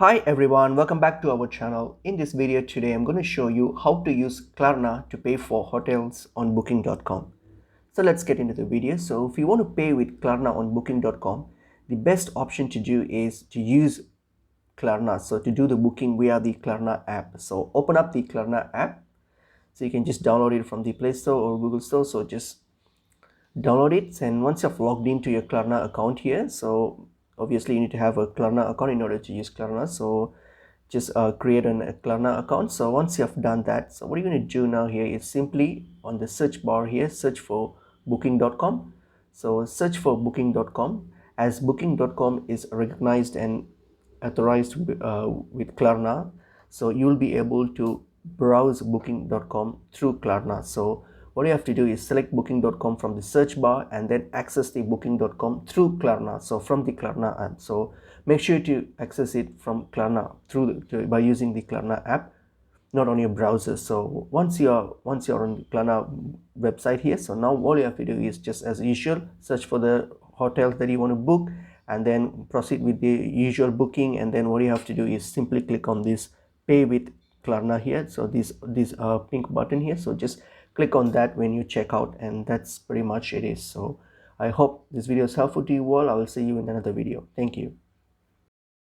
Hi everyone, welcome back to our channel. In this video today, I'm going to show you how to use Klarna to pay for hotels on booking.com. So let's get into the video. So if you want to pay with Klarna on booking.com, the best option to do is to use Klarna. So to do the booking via the Klarna app. So open up the Klarna app. So you can just download it from the Play Store or Google Store. So just download it, and once you've logged into your Klarna account here, so obviously you need to have a Klarna account in order to use Klarna. So just create a Klarna account. So once you have done that, so what you're going to do now here is simply on the search bar here, search for booking.com. So search for booking.com, as booking.com is recognized and authorized with Klarna. So you'll be able to browse booking.com through Klarna. So what you have to do is select booking.com from the search bar and then access the booking.com through Klarna. So from the Klarna app. So make sure to access it from Klarna by using the Klarna app, not on your browser. So once you're on the Klarna website here, so now all you have to do is just as usual search for the hotels that you want to book and then proceed with the usual booking. And then what you have to do is simply click on this pay with Klarna here. So this pink button here, so just click on that when you check out, and that's pretty much it is. So I hope this video is helpful to you all. I will see you in another video. Thank you.